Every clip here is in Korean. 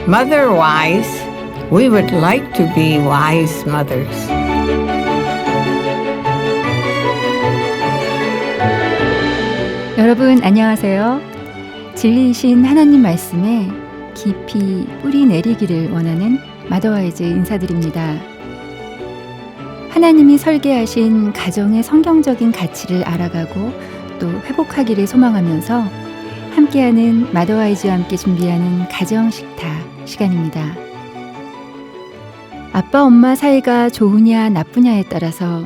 Mother-wise, we would like to be wise mothers. 여러분 안녕하세요. 진리이신 하나님 말씀에 깊이 뿌리 내리기를 원하는 마더와이즈 인사드립니다. 하나님이 설계하신 가정의 성경적인 가치를 알아가고 또 회복하기를 소망하면서 함께하는 마더와이즈와 함께 준비하는 가정식탁 시간입니다. 아빠 엄마 사이가 좋으냐 나쁘냐에 따라서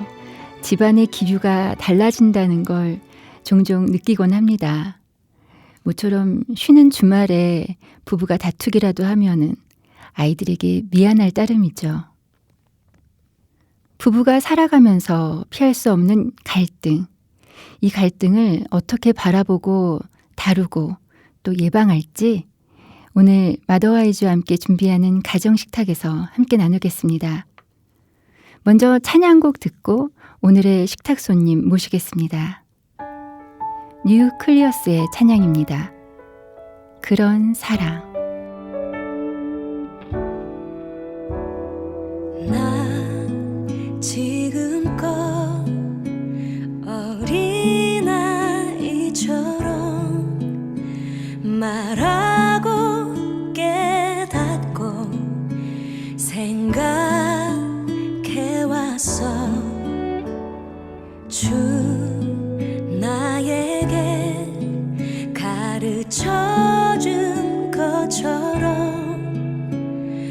집안의 기류가 달라진다는 걸 종종 느끼곤 합니다. 모처럼 쉬는 주말에 부부가 다투기라도 하면은 아이들에게 미안할 따름이죠. 부부가 살아가면서 피할 수 없는 갈등, 이 갈등을 어떻게 바라보고 다루고 또 예방할지 오늘 마더와이즈와 함께 준비하는 가정식탁에서 함께 나누겠습니다. 먼저 찬양곡 듣고 오늘의 식탁 손님 모시겠습니다. 뉴 클리어스의 찬양입니다. 그런 사랑. 나 지금껏 어린아이처럼 말하고 깨닫고 생각해왔어. 주 나에게 가르쳐준 것처럼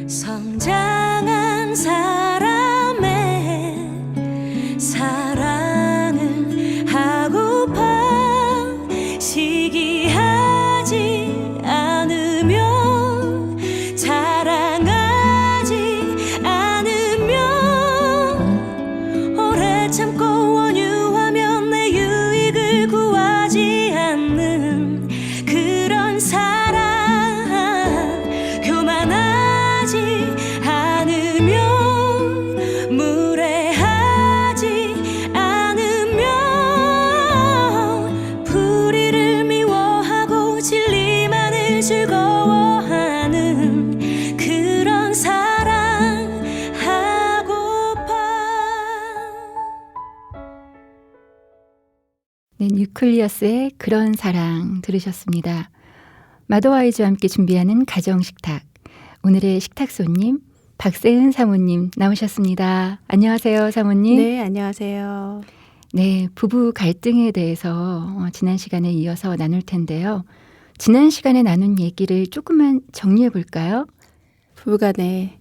성장한 사람의 사랑을 하고파 시기하지 않으며 자랑하지 않으며 오래 참고 원유하며 내 유익을 구하지 않는 그런 사랑 교만하지 않으며 무례하지 않으며 불의를 미워하고 진리만을 즐거워하는 그런 사랑 하고파. 네, 뉴클리어스의 그런 사랑 들으셨습니다. 마더와이즈와 함께 준비하는 가정식탁. 오늘의 식탁 손님 박세은 사모님 나오셨습니다. 안녕하세요, 사모님. 네, 안녕하세요. 네, 부부 갈등에 대해서 지난 시간에 이어서 나눌 텐데요. 지난 시간에 나눈 얘기를 조금만 정리해 볼까요? 부부간에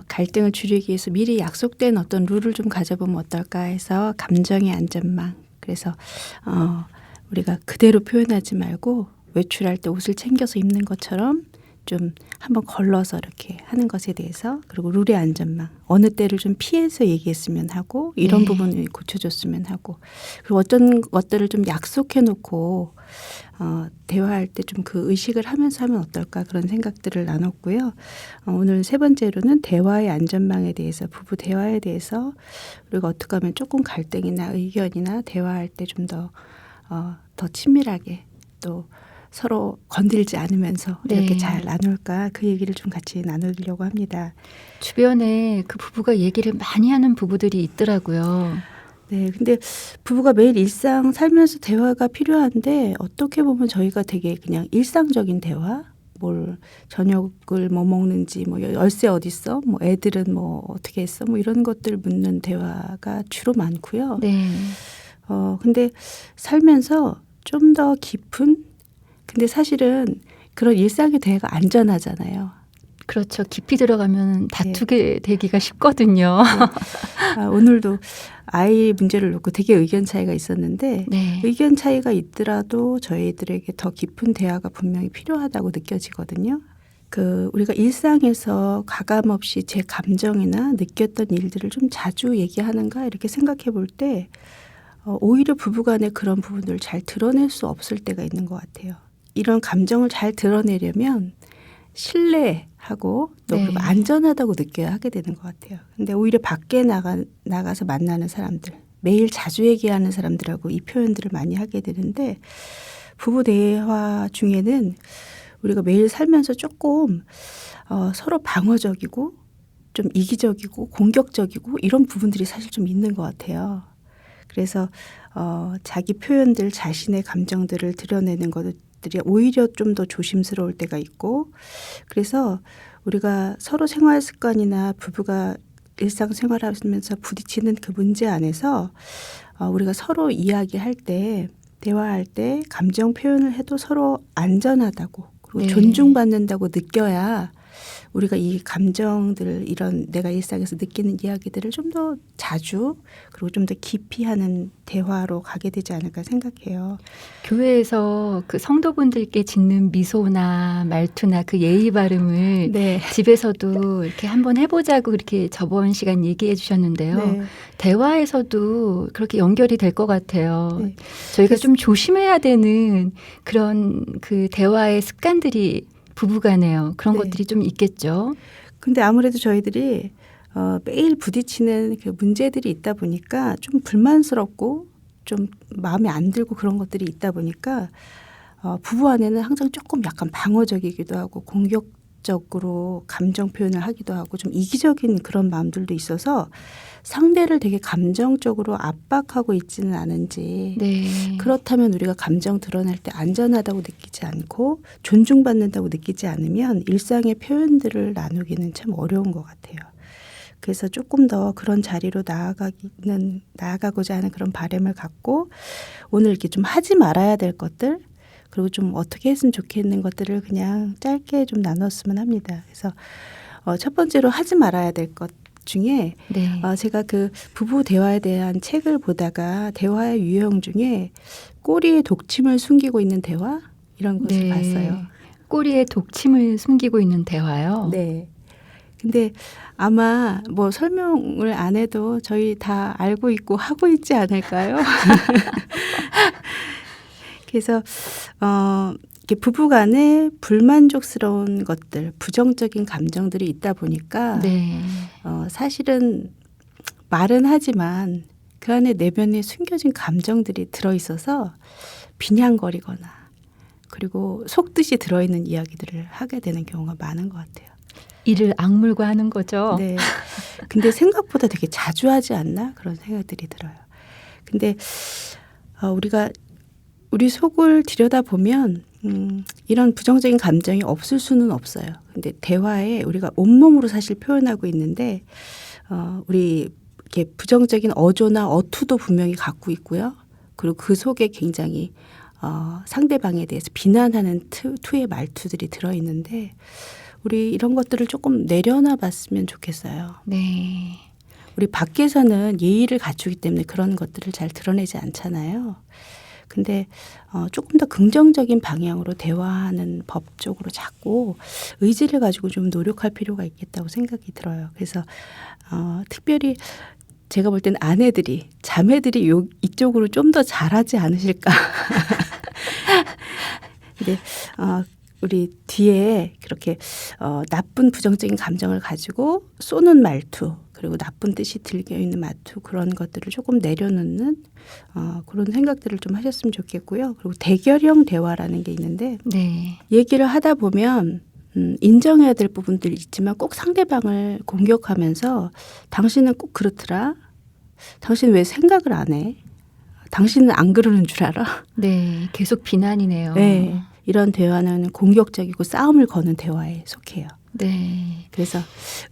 갈등을 줄이기 위해서 미리 약속된 어떤 룰을 좀 가져보면 어떨까 해서 감정의 안전망. 그래서 우리가 그대로 표현하지 말고 외출할 때 옷을 챙겨서 입는 것처럼 좀 한번 걸러서 이렇게 하는 것에 대해서, 그리고 룰의 안전망, 어느 때를 좀 피해서 얘기했으면 하고 이런 네. 부분을 고쳐줬으면 하고, 그리고 어떤 것들을 좀 약속해 놓고 대화할 때 좀 그 의식을 하면서 하면 어떨까, 그런 생각들을 나눴고요. 오늘 세 번째로는 대화의 안전망에 대해서, 부부 대화에 대해서 우리가 어떻게 하면 조금 갈등이나 의견이나 대화할 때 좀 더 친밀하게 또 서로 건들지 않으면서 네. 이렇게 잘 나눌까, 그 얘기를 좀 같이 나누려고 합니다. 주변에 그 부부가 얘기를 많이 하는 부부들이 있더라고요. 네, 근데 부부가 매일 일상 살면서 대화가 필요한데, 어떻게 보면 저희가 되게 그냥 일상적인 대화, 뭘 저녁을 뭐 먹는지, 뭐 열쇠 어디 있어, 뭐 애들은 뭐 어떻게 했어, 뭐 이런 것들 묻는 대화가 주로 많고요. 네. 근데 살면서 좀 더 깊은, 근데 사실은 그런 일상의 대화가 안전하잖아요. 그렇죠. 깊이 들어가면 다투게 되기가 쉽거든요. 오늘도 아이 문제를 놓고 되게 의견 차이가 있었는데, 네. 의견 차이가 있더라도 저희들에게 더 깊은 대화가 분명히 필요하다고 느껴지거든요. 우리가 일상에서 가감없이 제 감정이나 느꼈던 일들을 좀 자주 얘기하는가 이렇게 생각해 볼 때 오히려 부부간에 그런 부분들을 잘 드러낼 수 없을 때가 있는 것 같아요. 이런 감정을 잘 드러내려면 신뢰하고 또 네. 그리고 안전하다고 느껴야 하게 되는 것 같아요. 근데 오히려 밖에 나가서 만나는 사람들, 매일 자주 얘기하는 사람들하고 이 표현들을 많이 하게 되는데, 부부 대화 중에는 우리가 매일 살면서 조금 서로 방어적이고 좀 이기적이고 공격적이고 이런 부분들이 사실 좀 있는 것 같아요. 그래서 자기 표현들, 자신의 감정들을 드러내는 것들이 오히려 좀 더 조심스러울 때가 있고, 그래서 우리가 서로 생활 습관이나 부부가 일상생활하면서 부딪히는 그 문제 안에서 우리가 서로 이야기할 때, 대화할 때 감정 표현을 해도 서로 안전하다고 그리고 네. 존중받는다고 느껴야 우리가 이 감정들, 이런 내가 일상에서 느끼는 이야기들을 좀 더 자주 그리고 좀 더 깊이 하는 대화로 가게 되지 않을까 생각해요. 교회에서 그 성도분들께 짓는 미소나 말투나 그 예의 발음을 네. 집에서도 이렇게 한번 해보자고 이렇게 저번 시간 얘기해 주셨는데요. 네. 대화에서도 그렇게 연결이 될 것 같아요. 네. 저희가 좀 조심해야 되는 그런 그 대화의 습관들이 부부간에요. 그런 네. 것들이 좀 있겠죠. 근데 아무래도 저희들이 매일 부딪히는 그 문제들이 있다 보니까 좀 불만스럽고 좀 마음에 안 들고 그런 것들이 있다 보니까 부부 안에는 항상 조금 약간 방어적이기도 하고 공격적으로 감정 표현을 하기도 하고 좀 이기적인 그런 마음들도 있어서 상대를 되게 감정적으로 압박하고 있지는 않은지, 네. 그렇다면 우리가 감정 드러낼 때 안전하다고 느끼지 않고 존중받는다고 느끼지 않으면 일상의 표현들을 나누기는 참 어려운 것 같아요. 그래서 조금 더 그런 자리로 나아가고자 하는 그런 바람을 갖고 오늘 이렇게 좀 하지 말아야 될 것들, 그리고 좀 어떻게 했으면 좋겠는 것들을 그냥 짧게 좀 나눴으면 합니다. 그래서 첫 번째로 하지 말아야 될 것 중에 네. 제가 그 부부 대화에 대한 책을 보다가 대화의 유형 중에 꼬리에 독침을 숨기고 있는 대화, 이런 것을 네. 봤어요. 꼬리에 독침을 숨기고 있는 대화요. 네. 근데 아마 뭐 설명을 안 해도 저희 다 알고 있고 하고 있지 않을까요? 그래서 이렇게 부부간에 불만족스러운 것들, 부정적인 감정들이 있다 보니까 네. 사실은 말은 하지만 그 안에 내면에 숨겨진 감정들이 들어있어서 비냥거리거나 그리고 속뜻이 들어있는 이야기들을 하게 되는 경우가 많은 것 같아요. 이를 악물고 하는 거죠. 네. 근데 생각보다 되게 자주 하지 않나? 그런 생각들이 들어요. 근데 우리가 우리 속을 들여다보면 이런 부정적인 감정이 없을 수는 없어요. 근데 대화에 우리가 온몸으로 사실 표현하고 있는데 우리 이렇게 부정적인 어조나 어투도 분명히 갖고 있고요. 그리고 그 속에 굉장히 상대방에 대해서 비난하는 투의 말투들이 들어있는데 우리 이런 것들을 조금 내려놔 봤으면 좋겠어요. 네. 우리 밖에서는 예의를 갖추기 때문에 그런 것들을 잘 드러내지 않잖아요. 근데 조금 더 긍정적인 방향으로 대화하는 법 쪽으로 자꾸 의지를 가지고 좀 노력할 필요가 있겠다고 생각이 들어요. 그래서 특별히 제가 볼 때는 아내들이, 자매들이 이쪽으로 좀 더 잘하지 않으실까. 근데 우리 뒤에 그렇게 나쁜 부정적인 감정을 가지고 쏘는 말투, 그리고 나쁜 뜻이 들겨 있는 말투, 그런 것들을 조금 내려놓는 그런 생각들을 좀 하셨으면 좋겠고요. 그리고 대결형 대화라는 게 있는데 네. 얘기를 하다 보면 인정해야 될 부분들이 있지만 꼭 상대방을 공격하면서 당신은 꼭 그렇더라. 당신 왜 생각을 안 해? 당신은 안 그러는 줄 알아? 네. 계속 비난이네요. 네. 이런 대화는 공격적이고 싸움을 거는 대화에 속해요. 네. 그래서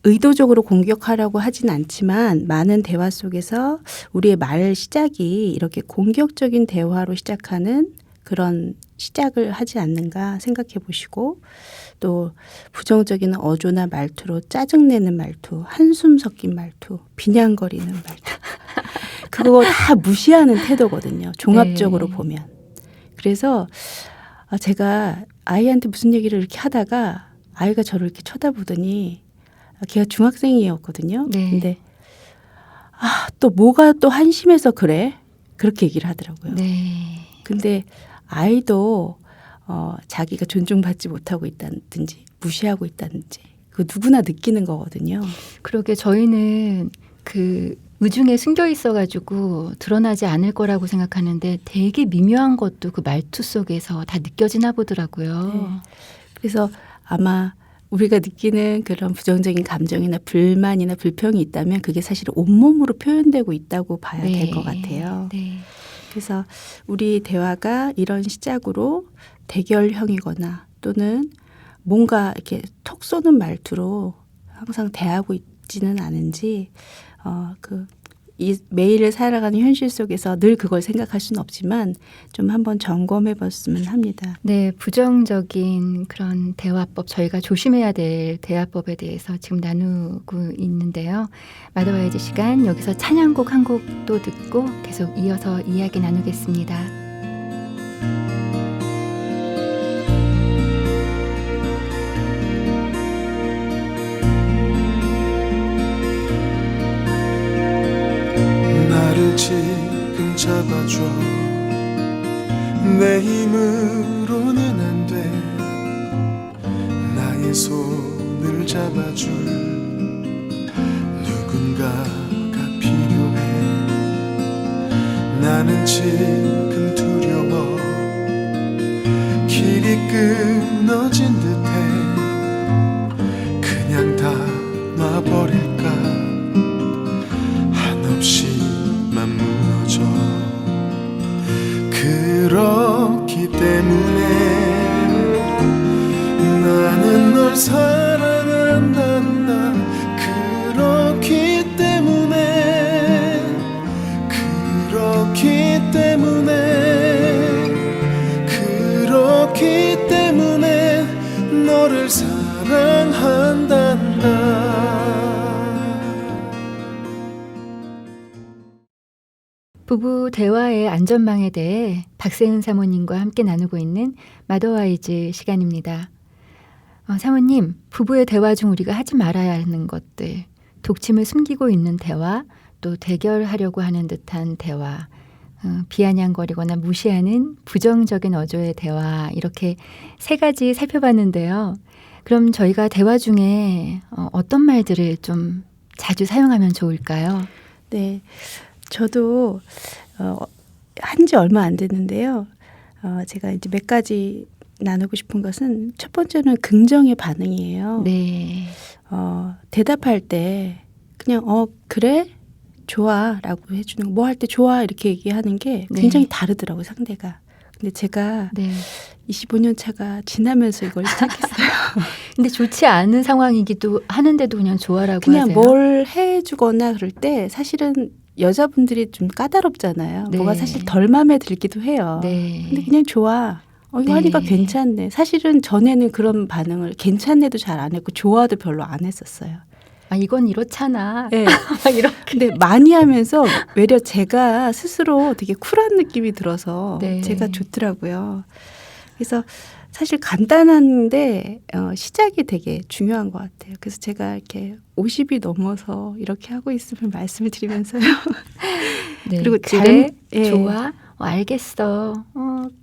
의도적으로 공격하려고 하진 않지만 많은 대화 속에서 우리의 말 시작이 이렇게 공격적인 대화로 시작하는 그런 시작을 하지 않는가 생각해 보시고, 또 부정적인 어조나 말투로 짜증내는 말투, 한숨 섞인 말투, 비냥거리는 말투, 그거 다 무시하는 태도거든요. 종합적으로 네. 보면. 그래서 제가 아이한테 무슨 얘기를 이렇게 하다가 아이가 저를 이렇게 쳐다보더니 걔가 중학생이었거든요. 네. 근데 또 뭐가 또 한심해서 그래? 그렇게 얘기를 하더라고요. 네. 근데 아이도 자기가 존중받지 못하고 있다든지 무시하고 있다든지 그 누구나 느끼는 거거든요. 그러게 저희는 그 의중에 숨겨 있어가지고 드러나지 않을 거라고 생각하는데 되게 미묘한 것도 그 말투 속에서 다 느껴지나 보더라고요. 네. 그래서 아마 우리가 느끼는 그런 부정적인 감정이나 불만이나 불평이 있다면 그게 사실 온몸으로 표현되고 있다고 봐야 될 것 같아요. 네. 그래서 우리 대화가 이런 시작으로 대결형이거나 또는 뭔가 이렇게 톡 쏘는 말투로 항상 대하고 있지는 않은지 이 매일을 살아가는 현실 속에서 늘 그걸 생각할 수는 없지만 좀 한번 점검해 봤으면 합니다. 네, 부정적인 그런 대화법, 저희가 조심해야 될 대화법에 대해서 지금 나누고 있는데요. 마더와이즈 시간, 여기서 찬양곡 한 곡 또 듣고 계속 이어서 이야기 나누겠습니다. 나를 지금 잡아줘. 내 힘으로는 안 돼. 나의 손을 잡아줄 누군가가 필요해. 나는 지금 두려워. 길이 끊어진 듯해. 그냥 다 놔버릴까. 한없이만 무너져. 그렇기 때문에 나는 널 사랑한단다. 그렇기 때문에 너를 사랑한단다. 부부 대화의 안전망에 대해 박세은 사모님과 함께 나누고 있는 마더와이즈 시간입니다. 사모님, 부부의 대화 중 우리가 하지 말아야 하는 것들, 독침을 숨기고 있는 대화, 또 대결하려고 하는 듯한 대화, 비아냥거리거나 무시하는 부정적인 어조의 대화, 이렇게 세 가지 살펴봤는데요. 그럼 저희가 대화 중에 어떤 말들을 좀 자주 사용하면 좋을까요? 네, 저도 한지 얼마 안 됐는데요. 제가 이제 몇 가지 나누고 싶은 것은 첫 번째는 긍정의 반응이에요. 네. 대답할 때 그냥 그래? 좋아 라고 해주는 거, 뭐 할 때 좋아 이렇게 얘기하는 게 굉장히 네. 다르더라고요, 상대가. 근데 제가 네. 25년 차가 지나면서 이걸 시작했어요. 근데 좋지 않은 상황이기도 하는데도 그냥 좋아라고 그냥 하세요? 뭘 해주거나 그럴 때 사실은 여자분들이 좀 까다롭잖아요. 네. 뭐가 사실 덜 마음에 들기도 해요. 네. 근데 그냥 좋아. 이거 네. 하니까 괜찮네. 사실은 전에는 그런 반응을 괜찮네도 잘 안 했고 좋아도 별로 안 했었어요. 이건 이렇잖아. 네. 이렇게. 근데 많이 하면서 외려 제가 스스로 되게 쿨한 느낌이 들어서 네. 제가 좋더라고요. 그래서 사실 간단한데 시작이 되게 중요한 것 같아요. 그래서 제가 이렇게 50이 넘어서 이렇게 하고 있음을 말씀을 드리면서요. 네. 그리고 그래, 예. 좋아, 알겠어,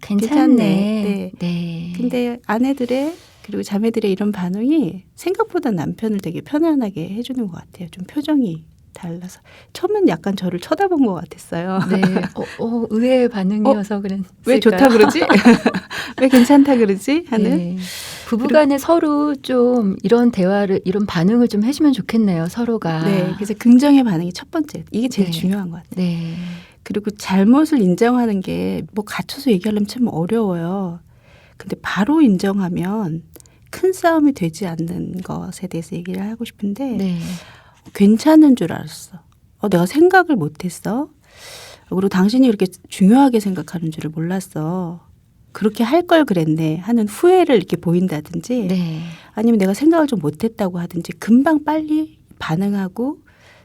괜찮네. 괜찮네. 네. 근데 아내들의 그리고 자매들의 이런 반응이 생각보다 남편을 되게 편안하게 해주는 것 같아요. 좀 표정이 달라서. 처음엔 약간 저를 쳐다본 것 같았어요. 네. 의외의 반응이어서 그랬을까요? 왜 좋다 그러지? 왜 괜찮다 그러지? 하는. 네. 부부간에 서로 좀 이런 대화를, 이런 반응을 좀 해주면 좋겠네요. 서로가. 네. 그래서 긍정의 반응이 첫 번째. 이게 제일 네. 중요한 것 같아요. 네. 그리고 잘못을 인정하는 게 뭐 갖춰서 얘기하려면 참 어려워요. 근데 바로 인정하면 큰 싸움이 되지 않는 것에 대해서 얘기를 하고 싶은데 네. 괜찮은 줄 알았어. 내가 생각을 못했어. 그리고 당신이 그렇게 중요하게 생각하는 줄을 몰랐어. 그렇게 할 걸 그랬네 하는 후회를 이렇게 보인다든지 네. 아니면 내가 생각을 좀 못했다고 하든지 금방 빨리 반응하고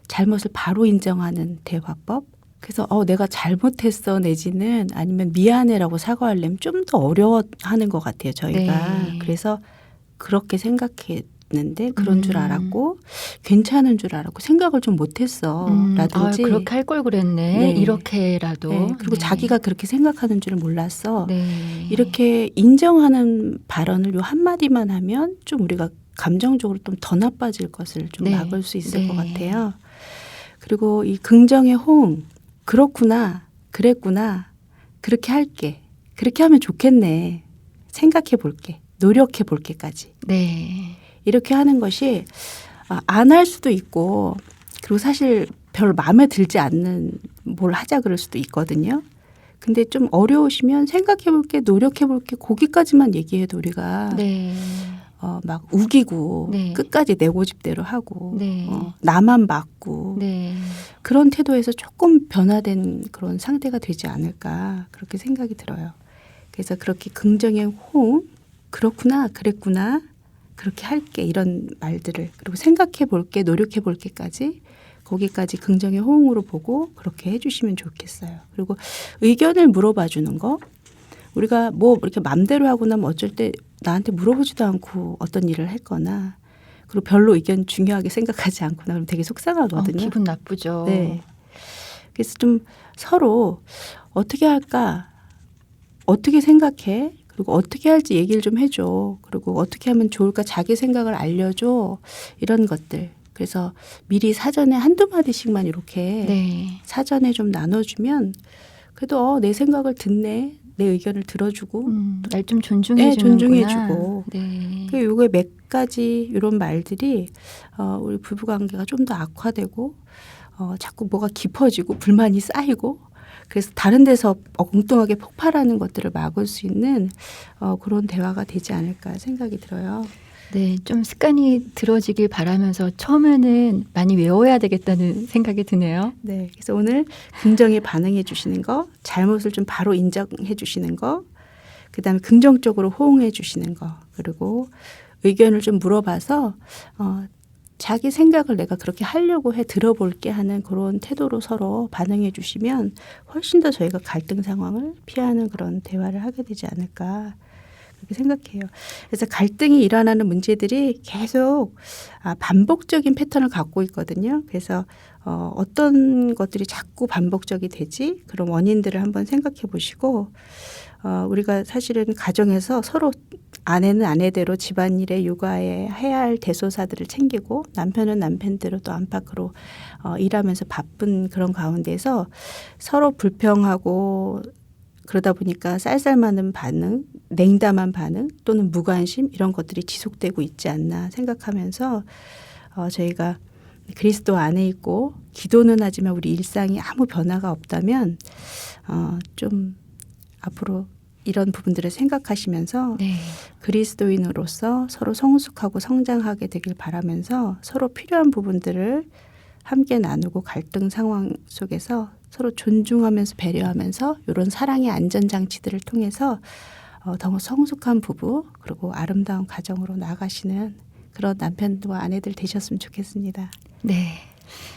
잘못을 바로 인정하는 대화법. 그래서 내가 잘못했어 내지는 아니면 미안해라고 사과하려면 좀 더 어려워하는 것 같아요, 저희가. 네. 그래서 그렇게 생각했는데 그런 줄 알았고 괜찮은 줄 알았고 생각을 좀 못했어 라든지 그렇게 할 걸 그랬네. 네. 이렇게라도. 네. 그리고 네. 자기가 그렇게 생각하는 줄을 몰랐어. 네. 이렇게 인정하는 발언을 요 한마디만 하면 좀 우리가 감정적으로 좀 더 나빠질 것을 좀 네. 막을 수 있을 네. 것 같아요. 그리고 이 긍정의 호응. 그렇구나. 그랬구나. 그렇게 할게. 그렇게 하면 좋겠네. 생각해 볼게. 노력해 볼게까지. 네. 이렇게 하는 것이 안 할 수도 있고 그리고 사실 별 마음에 들지 않는 뭘 하자 그럴 수도 있거든요. 근데 좀 어려우시면 생각해 볼게, 노력해 볼게, 거기까지만 얘기해도 우리가 네. 막 우기고 네. 끝까지 내 고집대로 하고 네. 나만 맞고 네. 그런 태도에서 조금 변화된 그런 상태가 되지 않을까 그렇게 생각이 들어요. 그래서 그렇게 긍정의 호응, 그렇구나, 그랬구나, 그렇게 할게 이런 말들을 그리고 생각해 볼게, 노력해 볼게까지 거기까지 긍정의 호응으로 보고 그렇게 해주시면 좋겠어요. 그리고 의견을 물어봐 주는 거. 우리가 뭐 이렇게 맘대로 하고 나면 어쩔 때 나한테 물어보지도 않고 어떤 일을 했거나 그리고 별로 의견 중요하게 생각하지 않거나 그러면 되게 속상하거든요. 기분 나쁘죠. 네. 그래서 좀 서로 어떻게 할까? 어떻게 생각해? 그리고 어떻게 할지 얘기를 좀 해줘. 그리고 어떻게 하면 좋을까? 자기 생각을 알려줘. 이런 것들. 그래서 미리 사전에 한두 마디씩만 이렇게 네. 사전에 좀 나눠주면 그래도 내 생각을 듣네. 내 의견을 들어주고 날 좀 존중해 네, 주는구나. 존중해주고. 네. 요게 몇 가지 이런 말들이 우리 부부관계가 좀 더 악화되고 자꾸 뭐가 깊어지고 불만이 쌓이고 그래서 다른 데서 엉뚱하게 폭발하는 것들을 막을 수 있는 그런 대화가 되지 않을까 생각이 들어요. 네, 좀 습관이 들어지길 바라면서 처음에는 많이 외워야 되겠다는 생각이 드네요. 네, 그래서 오늘 긍정에 반응해 주시는 거, 잘못을 좀 바로 인정해 주시는 거, 그다음에 긍정적으로 호응해 주시는 거, 그리고 의견을 좀 물어봐서 자기 생각을 내가 그렇게 하려고 해 들어볼게 하는 그런 태도로 서로 반응해 주시면 훨씬 더 저희가 갈등 상황을 피하는 그런 대화를 하게 되지 않을까 그렇게 생각해요. 그래서 갈등이 일어나는 문제들이 계속 반복적인 패턴을 갖고 있거든요. 그래서 어떤 것들이 자꾸 반복적이 되지? 그런 원인들을 한번 생각해 보시고 우리가 사실은 가정에서 서로 아내는 아내대로 집안일에 육아에 해야 할 대소사들을 챙기고 남편은 남편대로 또 안팎으로 일하면서 바쁜 그런 가운데서 서로 불평하고 그러다 보니까 쌀쌀맞는 반응, 냉담한 반응 또는 무관심 이런 것들이 지속되고 있지 않나 생각하면서 저희가 그리스도 안에 있고 기도는 하지만 우리 일상이 아무 변화가 없다면 좀 앞으로 이런 부분들을 생각하시면서 네. 그리스도인으로서 서로 성숙하고 성장하게 되길 바라면서 서로 필요한 부분들을 함께 나누고 갈등 상황 속에서 서로 존중하면서 배려하면서 이런 사랑의 안전장치들을 통해서 더 성숙한 부부 그리고 아름다운 가정으로 나아가시는 그런 남편과 아내들 되셨으면 좋겠습니다. 네.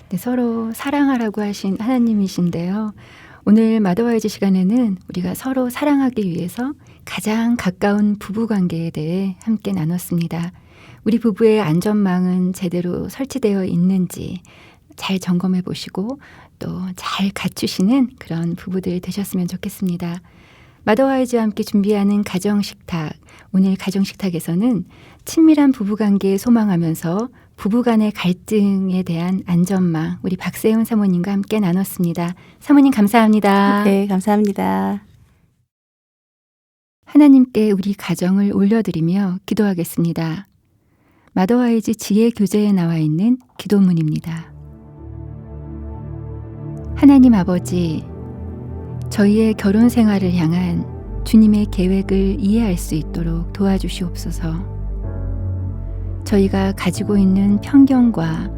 네, 서로 사랑하라고 하신 하나님이신데요. 오늘 마더와이즈 시간에는 우리가 서로 사랑하기 위해서 가장 가까운 부부관계에 대해 함께 나눴습니다. 우리 부부의 안전망은 제대로 설치되어 있는지 잘 점검해 보시고 또 잘 갖추시는 그런 부부들 되셨으면 좋겠습니다. 마더와이즈와 함께 준비하는 가정식탁, 오늘 가정식탁에서는 친밀한 부부관계에 소망하면서 부부간의 갈등에 대한 안전망 우리 박세훈 사모님과 함께 나눴습니다. 사모님 감사합니다. 네, 감사합니다. 하나님께 우리 가정을 올려드리며 기도하겠습니다. 마더와이즈 지혜 교재에 나와 있는 기도문입니다. 하나님 아버지, 저희의 결혼 생활을 향한 주님의 계획을 이해할 수 있도록 도와주시옵소서. 저희가 가지고 있는 편견과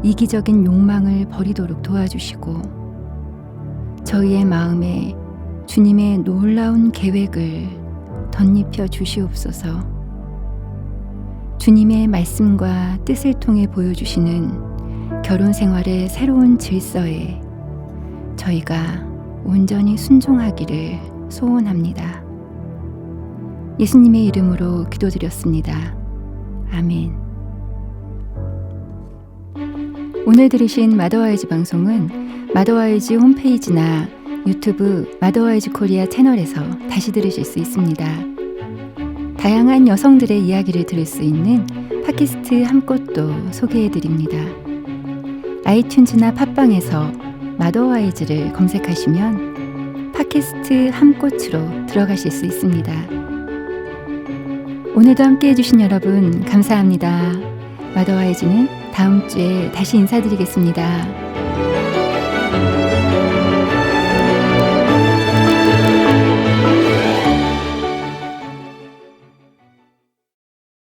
이기적인 욕망을 버리도록 도와주시고 저희의 마음에 주님의 놀라운 계획을 덧입혀 주시옵소서. 주님의 말씀과 뜻을 통해 보여주시는 결혼 생활의 새로운 질서에 저희가 온전히 순종하기를 소원합니다. 예수님의 이름으로 기도드렸습니다. 아멘. 오늘 들으신 마더와이즈 방송은 마더와이즈 홈페이지나 유튜브 마더와이즈 코리아 채널에서 다시 들으실 수 있습니다. 다양한 여성들의 이야기를 들을 수 있는 팟캐스트 한 곳도 소개해드립니다. 아이튠즈나 팟빵에서 마더와이즈를 검색하시면 팟캐스트 한 곳으로 들어가실 수 있습니다. 오늘도 함께 해주신 여러분 감사합니다. 마더와이즈는 다음 주에 다시 인사드리겠습니다.